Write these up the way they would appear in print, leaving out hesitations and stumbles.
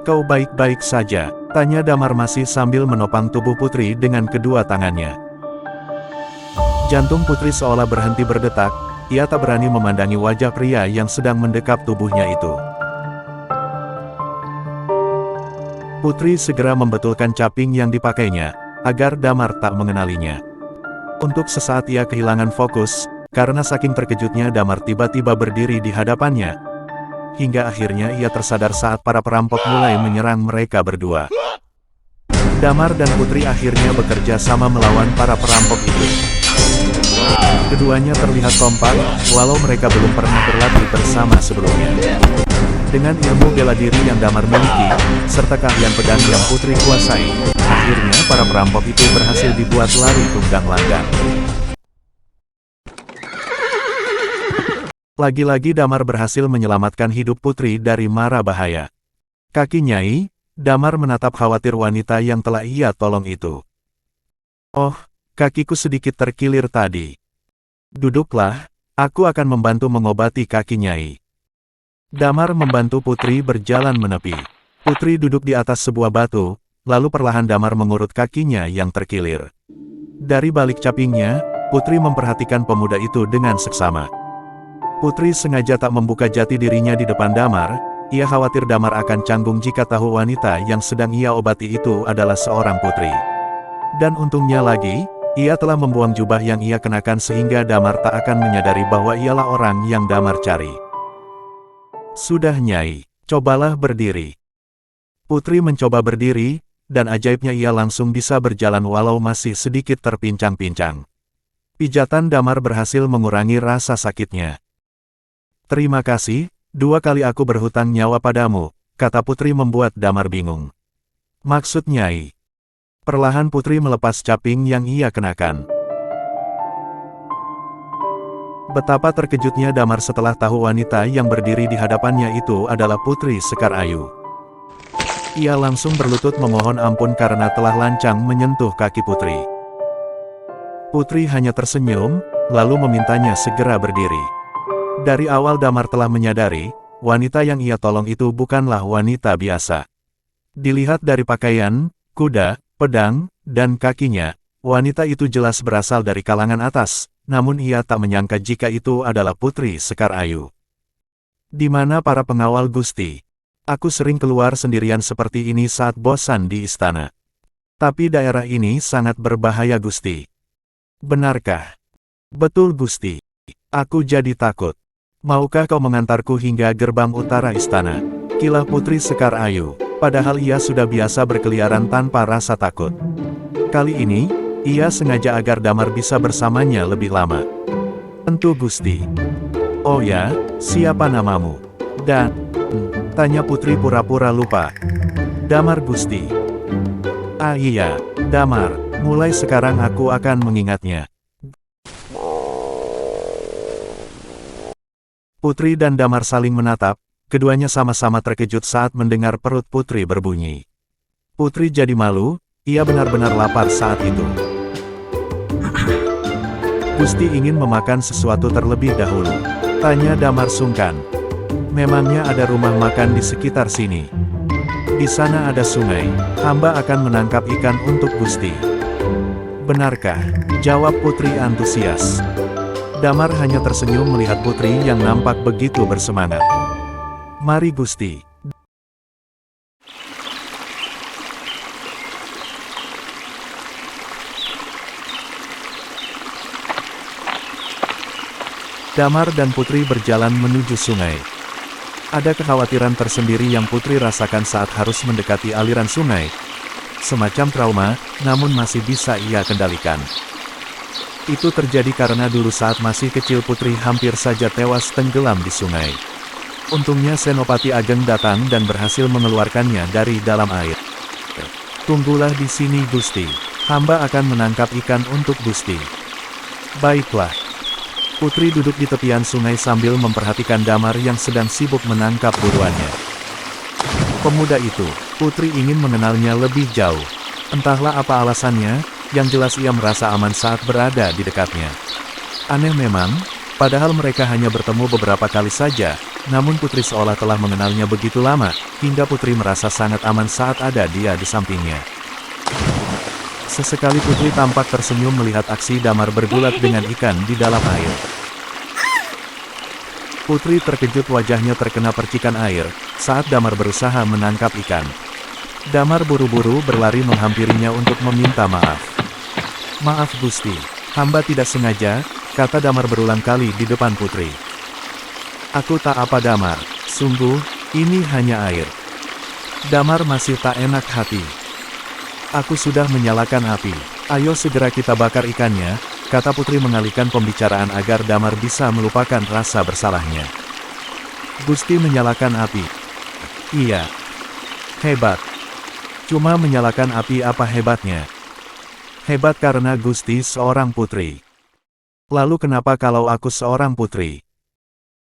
Kau baik-baik saja? Tanya Damar masih sambil menopang tubuh putri dengan kedua tangannya. Jantung putri seolah berhenti berdetak, ia tak berani memandangi wajah pria yang sedang mendekap tubuhnya itu. Putri segera membetulkan caping yang dipakainya, agar Damar tak mengenalinya. Untuk sesaat ia kehilangan fokus, karena saking terkejutnya Damar tiba-tiba berdiri di hadapannya. Hingga akhirnya ia tersadar saat para perampok mulai menyerang mereka berdua. Damar dan Putri akhirnya bekerja sama melawan para perampok itu. Keduanya terlihat kompak, walau mereka belum pernah berlatih bersama sebelumnya. Dengan ilmu bela diri yang Damar miliki, serta keahlian pedang yang Putri kuasai, akhirnya para perampok itu berhasil dibuat lari tunggang-langgang. Lagi-lagi Damar berhasil menyelamatkan hidup Putri dari mara bahaya. Kaki Nyai, Damar menatap khawatir wanita yang telah ia tolong itu. Oh, kakiku sedikit terkilir tadi. Duduklah, aku akan membantu mengobati kaki Nyai. Damar membantu Putri berjalan menepi. Putri duduk di atas sebuah batu, lalu perlahan Damar mengurut kakinya yang terkilir. Dari balik capingnya, Putri memperhatikan pemuda itu dengan seksama. Putri sengaja tak membuka jati dirinya di depan Damar, ia khawatir Damar akan canggung jika tahu wanita yang sedang ia obati itu adalah seorang putri. Dan untungnya lagi, ia telah membuang jubah yang ia kenakan sehingga Damar tak akan menyadari bahwa ialah orang yang Damar cari. Sudah Nyai, cobalah berdiri. Putri mencoba berdiri, dan ajaibnya ia langsung bisa berjalan walau masih sedikit terpincang-pincang. Pijatan Damar berhasil mengurangi rasa sakitnya. Terima kasih, 2 kali aku berhutang nyawa padamu, kata Putri membuat Damar bingung. Maksud Nyai? Perlahan Putri melepas caping yang ia kenakan. Betapa terkejutnya Damar setelah tahu wanita yang berdiri di hadapannya itu adalah Putri Sekar Ayu. Ia langsung berlutut memohon ampun karena telah lancang menyentuh kaki Putri. Putri hanya tersenyum, lalu memintanya segera berdiri. Dari awal Damar telah menyadari, wanita yang ia tolong itu bukanlah wanita biasa. Dilihat dari pakaian, kuda, pedang, dan kakinya, wanita itu jelas berasal dari kalangan atas. Namun ia tak menyangka jika itu adalah Putri Sekar Ayu. Di mana para pengawal Gusti? Aku sering keluar sendirian seperti ini saat bosan di istana. Tapi daerah ini sangat berbahaya Gusti. Benarkah? Betul Gusti. Aku jadi takut. Maukah kau mengantarku hingga gerbang utara istana? Kilah Putri Sekar Ayu, padahal ia sudah biasa berkeliaran tanpa rasa takut. Kali ini, ia sengaja agar Damar bisa bersamanya lebih lama. Tentu Gusti. Oh ya, siapa namamu? Dan, tanya Putri pura-pura lupa. Damar Gusti. Ah iya, Damar, mulai sekarang aku akan mengingatnya. Putri dan Damar saling menatap, keduanya sama-sama terkejut saat mendengar perut Putri berbunyi. Putri jadi malu, ia benar-benar lapar saat itu. Gusti ingin memakan sesuatu terlebih dahulu. Tanya Damar sungkan. Memangnya ada rumah makan di sekitar sini? Di sana ada sungai, hamba akan menangkap ikan untuk Gusti. Benarkah? Jawab Putri antusias. Damar hanya tersenyum melihat Putri yang nampak begitu bersemangat. Mari Gusti. Damar dan Putri berjalan menuju sungai. Ada kekhawatiran tersendiri yang Putri rasakan saat harus mendekati aliran sungai. Semacam trauma, namun masih bisa ia kendalikan. Itu terjadi karena dulu saat masih kecil Putri hampir saja tewas tenggelam di sungai. Untungnya Senopati Ageng datang dan berhasil mengeluarkannya dari dalam air. Tunggulah di sini Gusti. Hamba akan menangkap ikan untuk Gusti. Baiklah. Putri duduk di tepian sungai sambil memperhatikan Damar yang sedang sibuk menangkap buruannya. Pemuda itu, Putri ingin mengenalnya lebih jauh. Entahlah apa alasannya, yang jelas ia merasa aman saat berada di dekatnya. Aneh memang, padahal mereka hanya bertemu beberapa kali saja, Namun Putri seolah telah mengenalnya begitu lama, hingga Putri merasa sangat aman saat ada dia di sampingnya. Sesekali Putri tampak tersenyum melihat aksi Damar bergulat dengan ikan di dalam air. Putri terkejut wajahnya terkena percikan air, saat Damar berusaha menangkap ikan. Damar buru-buru berlari menghampirinya untuk meminta maaf. "Maaf Gusti, hamba tidak sengaja," kata Damar berulang kali di depan Putri. "Aku tak apa Damar, sungguh, ini hanya air." Damar masih tak enak hati. "Aku sudah menyalakan api, ayo segera kita bakar ikannya," kata Putri mengalihkan pembicaraan agar Damar bisa melupakan rasa bersalahnya. "Gusti menyalakan api?" "Iya." "Hebat. Cuma menyalakan api apa hebatnya?" "Hebat karena Gusti seorang putri." "Lalu kenapa kalau aku seorang putri?"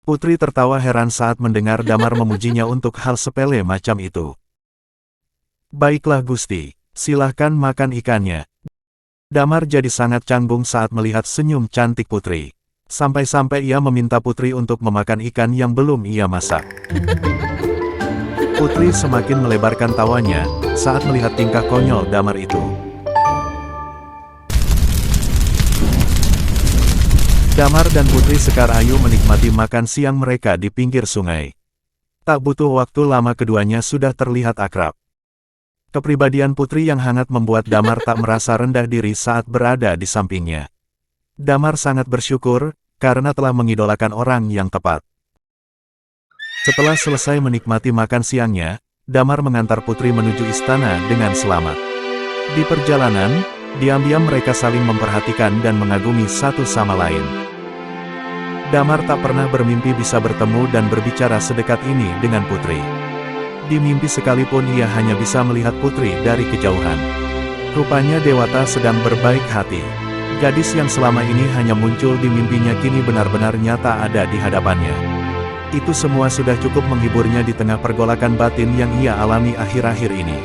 Putri tertawa heran saat mendengar Damar memujinya untuk hal sepele macam itu. "Baiklah Gusti, silahkan makan ikannya." Damar jadi sangat canggung saat melihat senyum cantik Putri. Sampai-sampai ia meminta Putri untuk memakan ikan yang belum ia masak. Putri semakin melebarkan tawanya saat melihat tingkah konyol Damar itu. Damar dan Putri Sekar Ayu menikmati makan siang mereka di pinggir sungai. Tak butuh waktu lama keduanya sudah terlihat akrab. Kepribadian Putri yang hangat membuat Damar tak merasa rendah diri saat berada di sampingnya. Damar sangat bersyukur, karena telah mengidolakan orang yang tepat. Setelah selesai menikmati makan siangnya, Damar mengantar Putri menuju istana dengan selamat. Di perjalanan, diam-diam mereka saling memperhatikan dan mengagumi satu sama lain. Damar tak pernah bermimpi bisa bertemu dan berbicara sedekat ini dengan Putri. Di mimpi sekalipun ia hanya bisa melihat Putri dari kejauhan. Rupanya Dewata sedang berbaik hati. Gadis yang selama ini hanya muncul di mimpinya kini benar-benar nyata ada di hadapannya. Itu semua sudah cukup menghiburnya di tengah pergolakan batin yang ia alami akhir-akhir ini.